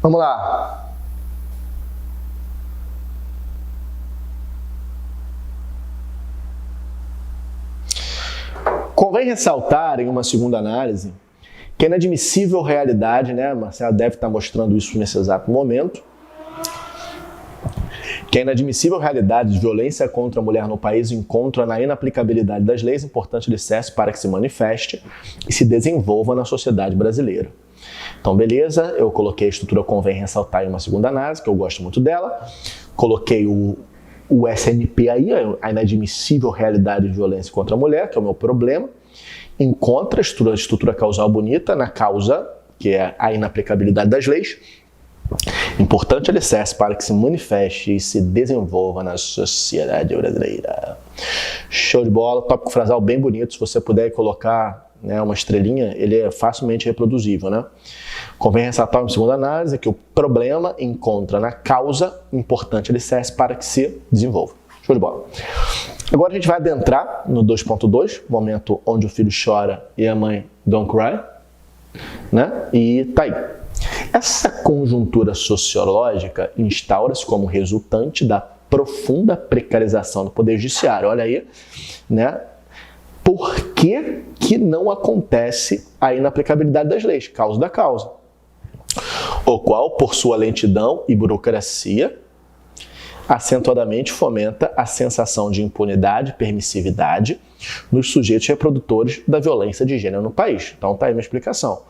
Vamos lá. Convém ressaltar, em uma segunda análise, que é inadmissível realidade, né? Marcelo deve estar mostrando isso nesse exato momento, que a inadmissível realidade de violência contra a mulher no país encontra na inaplicabilidade das leis importante alicerce para que se manifeste e se desenvolva na sociedade brasileira. Então, beleza, eu coloquei a estrutura convém ressaltar em uma segunda análise, que eu gosto muito dela, coloquei o SNP aí, a inadmissível realidade de violência contra a mulher, que é o meu problema, encontra a estrutura causal bonita na causa, que é a inaplicabilidade das leis, importante alicerce para que se manifeste e se desenvolva na sociedade brasileira. Show de bola, tópico frasal bem bonito, se você puder colocar, né, uma estrelinha, ele é facilmente reproduzível, né? Convém ressaltar em segunda análise que o problema encontra na causa importante alicerce para que se desenvolva. Show de bola. Agora a gente vai adentrar no 2.2, momento onde o filho chora e a mãe don't cry, né? E tá aí. Essa conjuntura sociológica instaura-se como resultante da profunda precarização do Poder Judiciário. Olha aí, né? Por que não acontece a inaplicabilidade das leis? Causa da causa. O qual, por sua lentidão e burocracia, acentuadamente fomenta a sensação de impunidade e permissividade nos sujeitos reprodutores da violência de gênero no país. Então tá aí minha explicação.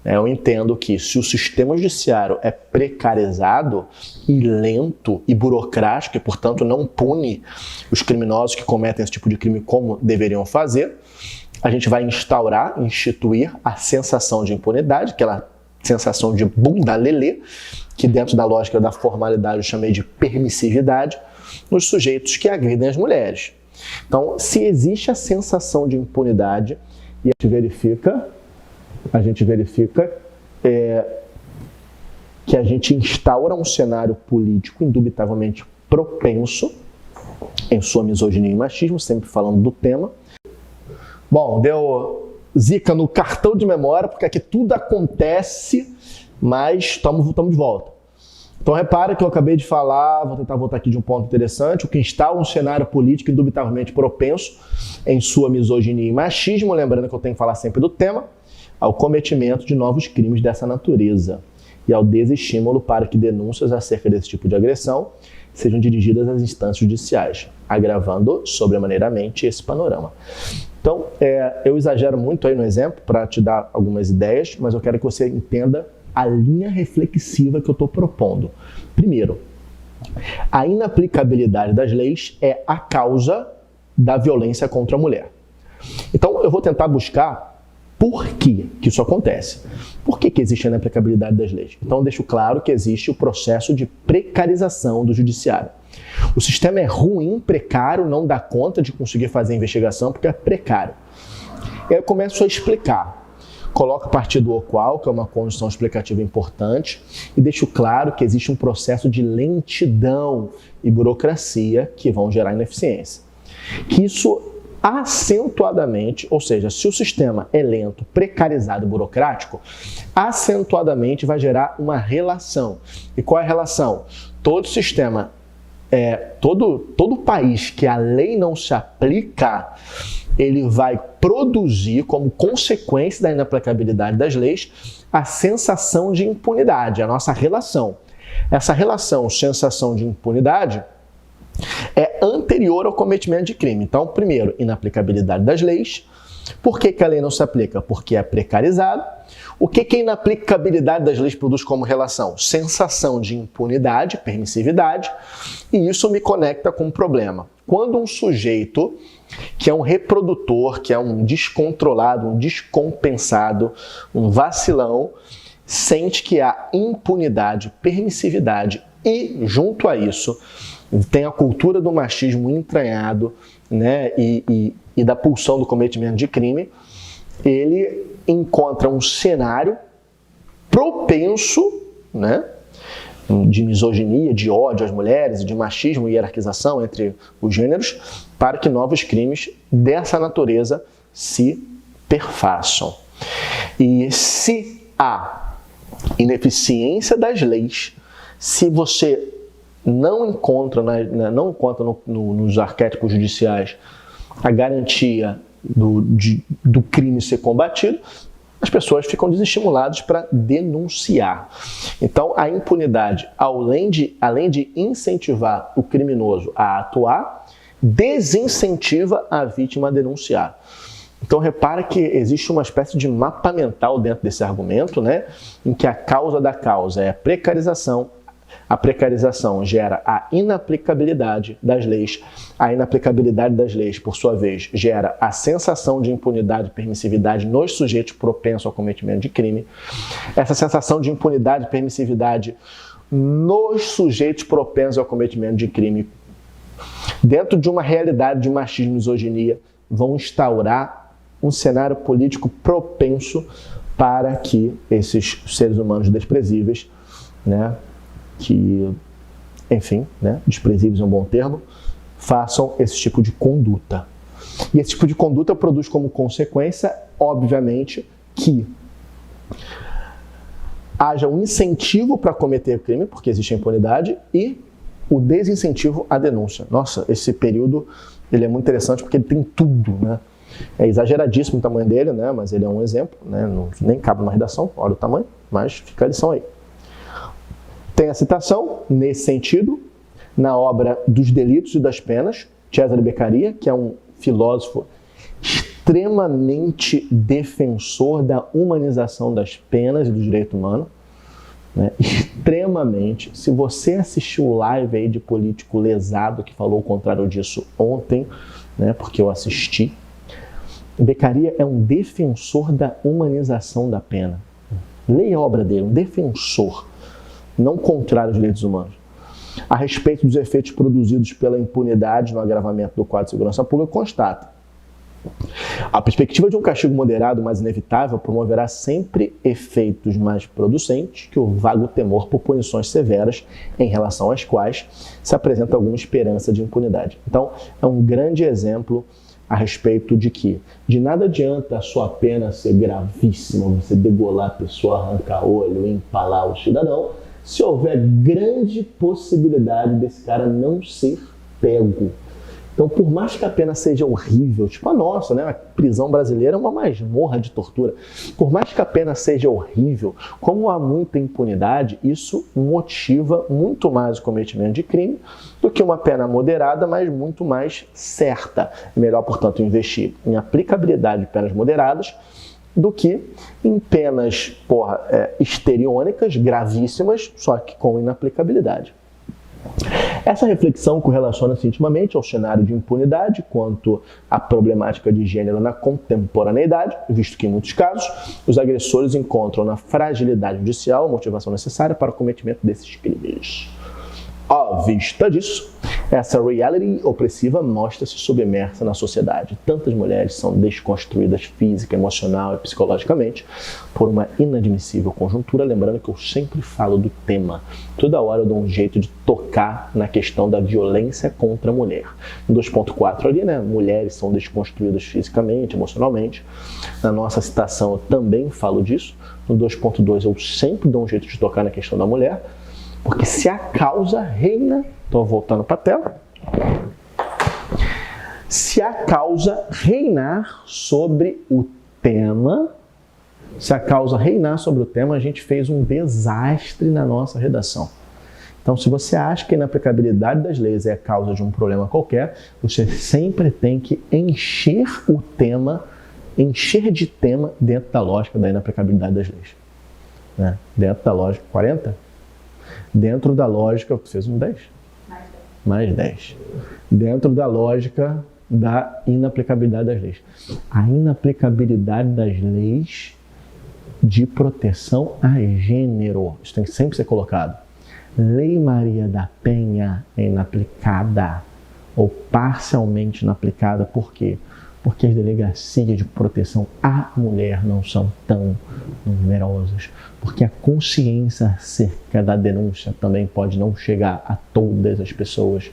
Eu entendo que se o sistema judiciário é precarizado e lento e burocrático e, portanto, não pune os criminosos que cometem esse tipo de crime como deveriam fazer, a gente vai instituir a sensação de impunidade, aquela sensação de bunda lelê, que dentro da lógica da formalidade eu chamei de permissividade, nos sujeitos que agridem as mulheres. Então, se existe a sensação de impunidade e a gente verifica que a gente instaura um cenário político indubitavelmente propenso em sua misoginia e machismo, sempre falando do tema. Bom, deu zica no cartão de memória, porque aqui tudo acontece, mas estamos de volta. Então repara que eu acabei de falar, vou tentar voltar aqui de um ponto interessante, o que instaura um cenário político indubitavelmente propenso em sua misoginia e machismo, lembrando que eu tenho que falar sempre do tema, ao cometimento de novos crimes dessa natureza e ao desestímulo para que denúncias acerca desse tipo de agressão sejam dirigidas às instâncias judiciais, agravando sobremaneiramente esse panorama. Então, eu exagero muito aí no exemplo para te dar algumas ideias, mas eu quero que você entenda a linha reflexiva que eu estou propondo. Primeiro, a inaplicabilidade das leis é a causa da violência contra a mulher. Então, eu vou tentar buscar por que isso acontece. Por que existe a inaplicabilidade das leis? Então, eu deixo claro que existe o processo de precarização do judiciário. O sistema é ruim, precário, não dá conta de conseguir fazer a investigação porque é precário. E aí eu começo a explicar. Coloco a partir do qual, que é uma condição explicativa importante, e deixo claro que existe um processo de lentidão e burocracia que vão gerar ineficiência. Que isso acentuadamente, ou seja, se o sistema é lento, precarizado e burocrático, acentuadamente vai gerar uma relação. E qual é a relação? Todo sistema, todo país que a lei não se aplica, ele vai produzir, como consequência da inaplicabilidade das leis, a sensação de impunidade, a nossa relação. Essa relação, sensação de impunidade, é anterior ao cometimento de crime. Então, primeiro, inaplicabilidade das leis. Por que a lei não se aplica? Porque é precarizado. O que a inaplicabilidade das leis produz como relação? Sensação de impunidade, permissividade, e isso me conecta com um problema. Quando um sujeito que é um reprodutor, que é um descontrolado, um descompensado, um vacilão, sente que há impunidade, permissividade e, junto a isso, tem a cultura do machismo entranhado, né, e da pulsão do cometimento de crime, ele encontra um cenário propenso, né, de misoginia, de ódio às mulheres, de machismo e hierarquização entre os gêneros, para que novos crimes dessa natureza se perfaçam. E se há ineficiência das leis, se você não encontra, nos arquétipos judiciais a garantia do crime ser combatido, as pessoas ficam desestimuladas para denunciar. Então, a impunidade, além de incentivar o criminoso a atuar, desincentiva a vítima a denunciar. Então, repara que existe uma espécie de mapa mental dentro desse argumento, né, em que a causa da causa é a precarização. A precarização gera a inaplicabilidade das leis. A inaplicabilidade das leis, por sua vez, gera a sensação de impunidade e permissividade nos sujeitos propensos ao cometimento de crime. Essa sensação de impunidade e permissividade nos sujeitos propensos ao cometimento de crime, dentro de uma realidade de machismo e misoginia, vão instaurar um cenário político propenso para que esses seres humanos desprezíveis, né, que, enfim, né, desprezíveis é um bom termo, façam esse tipo de conduta. E esse tipo de conduta produz como consequência, obviamente, que haja um incentivo para cometer crime, porque existe a impunidade, e o desincentivo à denúncia. Nossa, esse período ele é muito interessante porque ele tem tudo, né? É exageradíssimo o tamanho dele, né? Mas ele é um exemplo, né? Nem cabe numa redação, olha o tamanho, mas fica a lição aí. Tem a citação, nesse sentido, na obra Dos Delitos e das Penas, Cesare Beccaria, que é um filósofo extremamente defensor da humanização das penas e do direito humano, né? Extremamente. Se você assistiu o live aí de político lesado que falou o contrário disso ontem, né? Porque eu assisti, Beccaria é um defensor da humanização da pena. Leia a obra dele, um defensor, não contrário aos direitos humanos. A respeito dos efeitos produzidos pela impunidade no agravamento do quadro de segurança pública, constata: a perspectiva de um castigo moderado, mas inevitável, promoverá sempre efeitos mais producentes que o vago temor por punições severas, em relação às quais se apresenta alguma esperança de impunidade. Então, é um grande exemplo a respeito de que de nada adianta a sua pena ser gravíssima, você degolar a pessoa, arrancar olho, empalar o cidadão, se houver grande possibilidade desse cara não ser pego. Então, por mais que a pena seja horrível, tipo a nossa, né? A prisão brasileira é uma masmorra de tortura. Por mais que a pena seja horrível, como há muita impunidade, isso motiva muito mais o cometimento de crime do que uma pena moderada, mas muito mais certa. É melhor, portanto, investir em aplicabilidade de penas moderadas do que em penas, histriônicas, gravíssimas, só que com inaplicabilidade. Essa reflexão correlaciona-se intimamente ao cenário de impunidade quanto à problemática de gênero na contemporaneidade, visto que, em muitos casos, os agressores encontram na fragilidade judicial a motivação necessária para o cometimento desses crimes. À vista disso, essa reality opressiva mostra-se submersa na sociedade. Tantas mulheres são desconstruídas física, emocional e psicologicamente por uma inadmissível conjuntura, lembrando que eu sempre falo do tema. Toda hora eu dou um jeito de tocar na questão da violência contra a mulher. No 2.4 ali, né, mulheres são desconstruídas fisicamente, emocionalmente. Na nossa citação eu também falo disso. No 2.2 eu sempre dou um jeito de tocar na questão da mulher. Porque se a causa reina, estou voltando para a tela, se a causa reinar sobre o tema, a gente fez um desastre na nossa redação. Então, se você acha que a inaplicabilidade das leis é a causa de um problema qualquer, você sempre tem que encher de tema dentro da lógica da inaplicabilidade das leis. Né? Dentro da lógica 40? Dentro da lógica, você fez um 10? Mais 10. Dentro da lógica da inaplicabilidade das leis. A inaplicabilidade das leis de proteção a gênero. Isso tem que sempre ser colocado. Lei Maria da Penha é inaplicada ou parcialmente inaplicada. Por quê? porque as delegacias de proteção à mulher não são tão numerosas, porque a consciência acerca da denúncia também pode não chegar a todas as pessoas,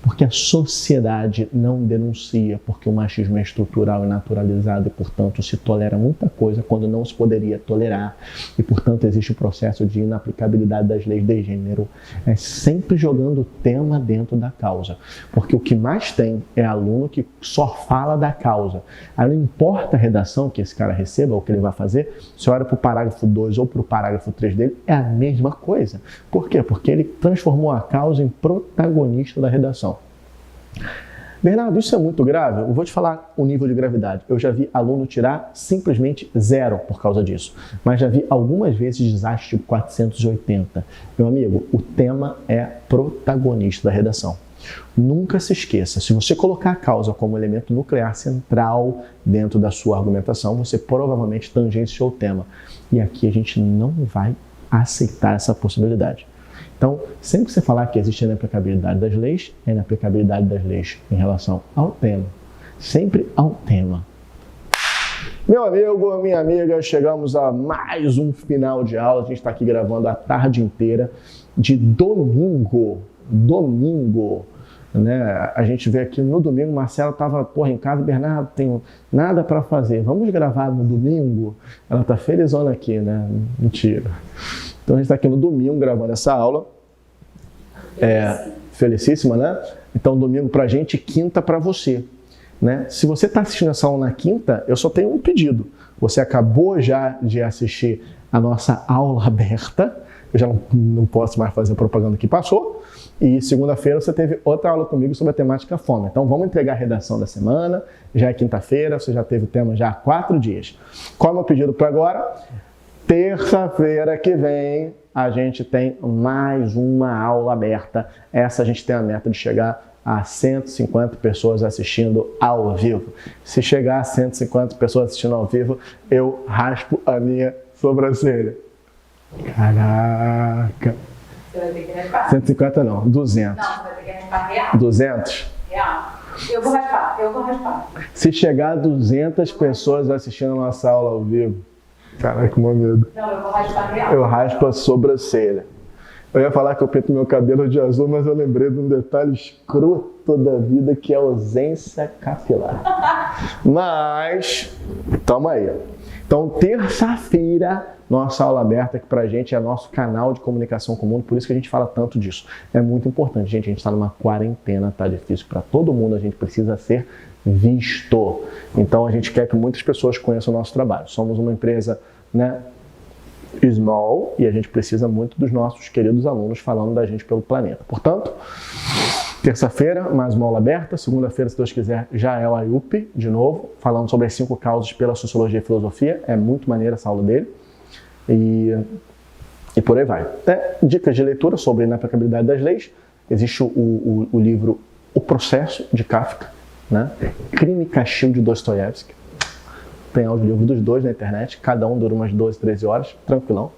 porque a sociedade não denuncia, porque o machismo é estrutural e naturalizado e, portanto, se tolera muita coisa quando não se poderia tolerar e, portanto, existe o processo de inaplicabilidade das leis de gênero. É sempre jogando o tema dentro da causa, porque o que mais tem é aluno que só fala da causa. Aí não importa a redação que esse cara receba, ou o que ele vai fazer, se olha para o parágrafo 2 ou para o parágrafo 3 dele, é a mesma coisa. Por quê? Porque ele transformou a causa em protagonista da redação. Bernardo, isso é muito grave? Eu vou te falar o nível de gravidade. Eu já vi aluno tirar simplesmente 0 por causa disso. Mas já vi algumas vezes desastre tipo 480. Meu amigo, o tema é protagonista da redação. Nunca se esqueça, se você colocar a causa como elemento nuclear central dentro da sua argumentação, você provavelmente tangenciou o tema. E aqui a gente não vai aceitar essa possibilidade. Então, sempre que você falar que existe inaplicabilidade das leis, é inaplicabilidade das leis em relação ao tema. Sempre ao tema. Meu amigo, minha amiga, chegamos a mais um final de aula. A gente está aqui gravando a tarde inteira de domingo. Né? A gente vê aqui no domingo, Marcela estava em casa, Bernardo, tenho nada para fazer, vamos gravar no domingo? Ela está felizona aqui, né? Mentira. Então a gente está aqui no domingo gravando essa aula. Felicíssima, né? Então domingo pra gente, quinta para você. Né? Se você está assistindo essa aula na quinta, eu só tenho um pedido. Você acabou já de assistir a nossa aula aberta, eu já não posso mais fazer propaganda que passou, e segunda-feira você teve outra aula comigo sobre a temática fome. Então vamos entregar a redação da semana, já é quinta-feira, você já teve o tema já há 4 dias. Qual é o meu pedido para agora? Terça-feira que vem a gente tem mais uma aula aberta. Essa a gente tem a meta de chegar a 150 pessoas assistindo ao vivo. Se chegar a 150 pessoas assistindo ao vivo, eu raspo a minha sobrancelha. Caraca! Você vai ter que raspar. 150 não, 200. Não, você vai ter que raspar real. 200? Real. Eu vou raspar. Se chegar a 200 pessoas assistindo a nossa aula ao vivo, caraca, que medo. Não, eu vou raspar real. Eu raspo a sobrancelha. Eu ia falar que eu pinto meu cabelo de azul, mas eu lembrei de um detalhe escroto da vida, que é a ausência capilar. Mas, tamo aí. Então, terça-feira, nossa aula aberta, que pra gente é nosso canal de comunicação com o mundo, por isso que a gente fala tanto disso. É muito importante, gente, a gente tá numa quarentena, tá difícil para todo mundo, a gente precisa ser visto. Então, a gente quer que muitas pessoas conheçam o nosso trabalho. Somos uma empresa, né, small, e a gente precisa muito dos nossos queridos alunos falando da gente pelo planeta. Portanto, terça-feira, mais uma aula aberta. Segunda-feira, se Deus quiser, já é o AIUP, de novo, falando sobre as 5 causas pela sociologia e filosofia. É muito maneira essa aula dele. E por aí vai. Dicas de leitura sobre a inaplicabilidade das leis. Existe o livro O Processo, de Kafka, né? Crime e Castigo, de Dostoiévski. Tem audiolivro dos dois na internet, cada um dura umas 12, 13 horas, tranquilão.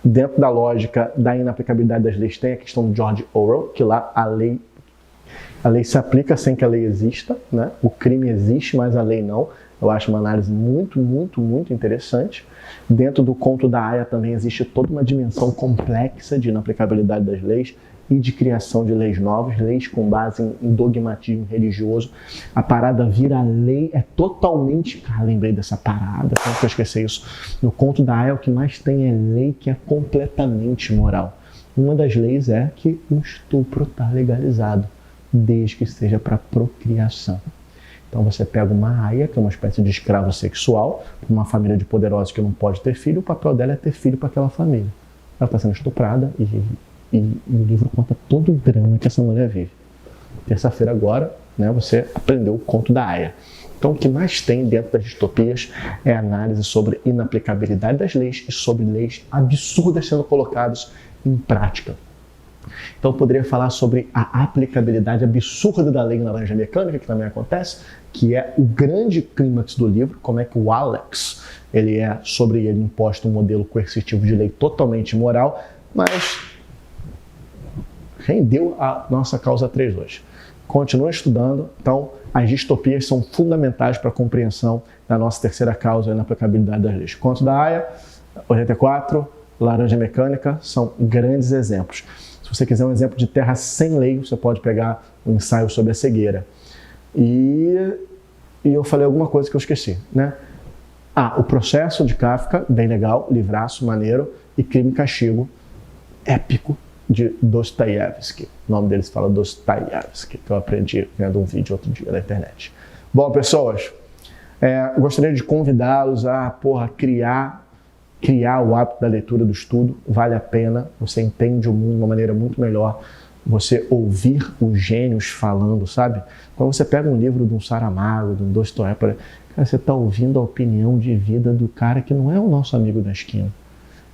Dentro da lógica da inaplicabilidade das leis tem a questão do George Orwell, que lá a lei se aplica sem que a lei exista, né? O crime existe, mas a lei não. Eu acho uma análise muito, muito, muito interessante. Dentro do conto da Aya também existe toda uma dimensão complexa de inaplicabilidade das leis e de criação de leis novas, leis com base em dogmatismo religioso. A parada vira lei, é totalmente... lembrei dessa parada, como que eu esqueci isso? No conto da Aya, o que mais tem é lei que é completamente moral. Uma das leis é que o estupro está legalizado, desde que seja para procriação. Então você pega uma aia, que é uma espécie de escravo sexual, uma família de poderosos que não pode ter filho, o papel dela é ter filho para aquela família. Ela está sendo estuprada e o livro conta todo o drama que essa mulher vive. Terça-feira agora, né, você aprendeu o conto da Aya. Então o que mais tem dentro das distopias é análise sobre inaplicabilidade das leis e sobre leis absurdas sendo colocadas em prática. Então eu poderia falar sobre a aplicabilidade absurda da lei laranja mecânica, que também acontece, que é o grande clímax do livro, como é que o Alex, sobre ele imposto um modelo coercitivo de lei totalmente imoral, mas rendeu a nossa causa 3 hoje. continua estudando. Então, as distopias são fundamentais para a compreensão da nossa terceira causa na aplicabilidade das leis. Conto da Aya, 84, Laranja Mecânica, são grandes exemplos. Se você quiser um exemplo de terra sem lei, você pode pegar um ensaio sobre a cegueira. E eu falei alguma coisa que eu esqueci, né? O Processo de Kafka, bem legal, livraço, maneiro, e Crime e Castigo, épico, de Dostoiévski. O nome deles fala Dostoiévski, que eu aprendi vendo um vídeo outro dia na internet. Bom, pessoas, gostaria de convidá-los a criar o hábito da leitura, do estudo. Vale a pena, você entende o mundo de uma maneira muito melhor. Você ouvir os gênios falando, sabe? Quando você pega um livro de um Saramago, de um Dostoiévski, você está ouvindo a opinião de vida do cara que não é o nosso amigo da esquina.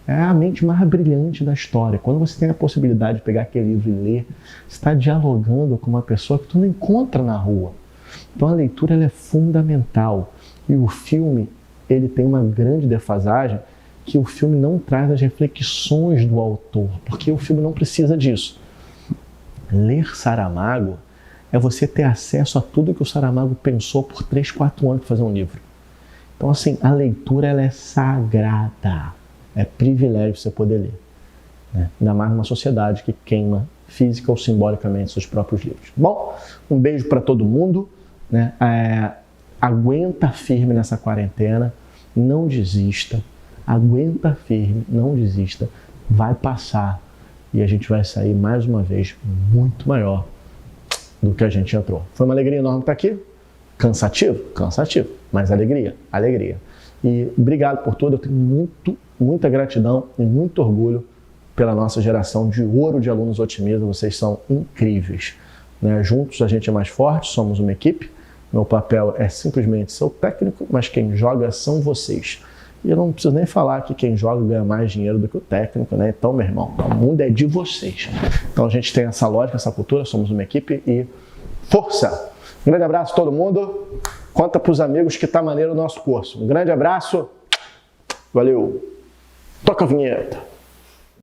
É a mente mais brilhante da história. Quando você tem a possibilidade de pegar aquele livro e ler, você está dialogando com uma pessoa que tu não encontra na rua. Então a leitura ela é fundamental. E o filme, ele tem uma grande defasagem, que o filme não traz as reflexões do autor, porque o filme não precisa disso. Ler Saramago é você ter acesso a tudo que o Saramago pensou por 3, 4 anos para fazer um livro. Então, assim, a leitura ela é sagrada. É privilégio você poder ler. Né? Ainda mais numa sociedade que queima física ou simbolicamente seus próprios livros. Bom, um beijo para todo mundo. Né? Aguenta firme nessa quarentena. Não desista. Aguenta firme, não desista. Vai passar. E a gente vai sair mais uma vez muito maior do que a gente entrou. Foi uma alegria enorme estar aqui. Cansativo? Cansativo. Mas alegria? Alegria. E obrigado por tudo. Eu tenho muita gratidão e muito orgulho pela nossa geração de ouro de alunos otimistas. Vocês são incríveis. Né? Juntos a gente é mais forte, somos uma equipe. Meu papel é simplesmente ser o técnico, mas quem joga são vocês. E eu não preciso nem falar que quem joga ganha mais dinheiro do que o técnico, né? Então, meu irmão, o mundo é de vocês. Então a gente tem essa lógica, essa cultura, somos uma equipe e força! Um grande abraço a todo mundo. Conta para os amigos que tá maneiro o nosso curso. Um grande abraço. Valeu. Toca a vinheta.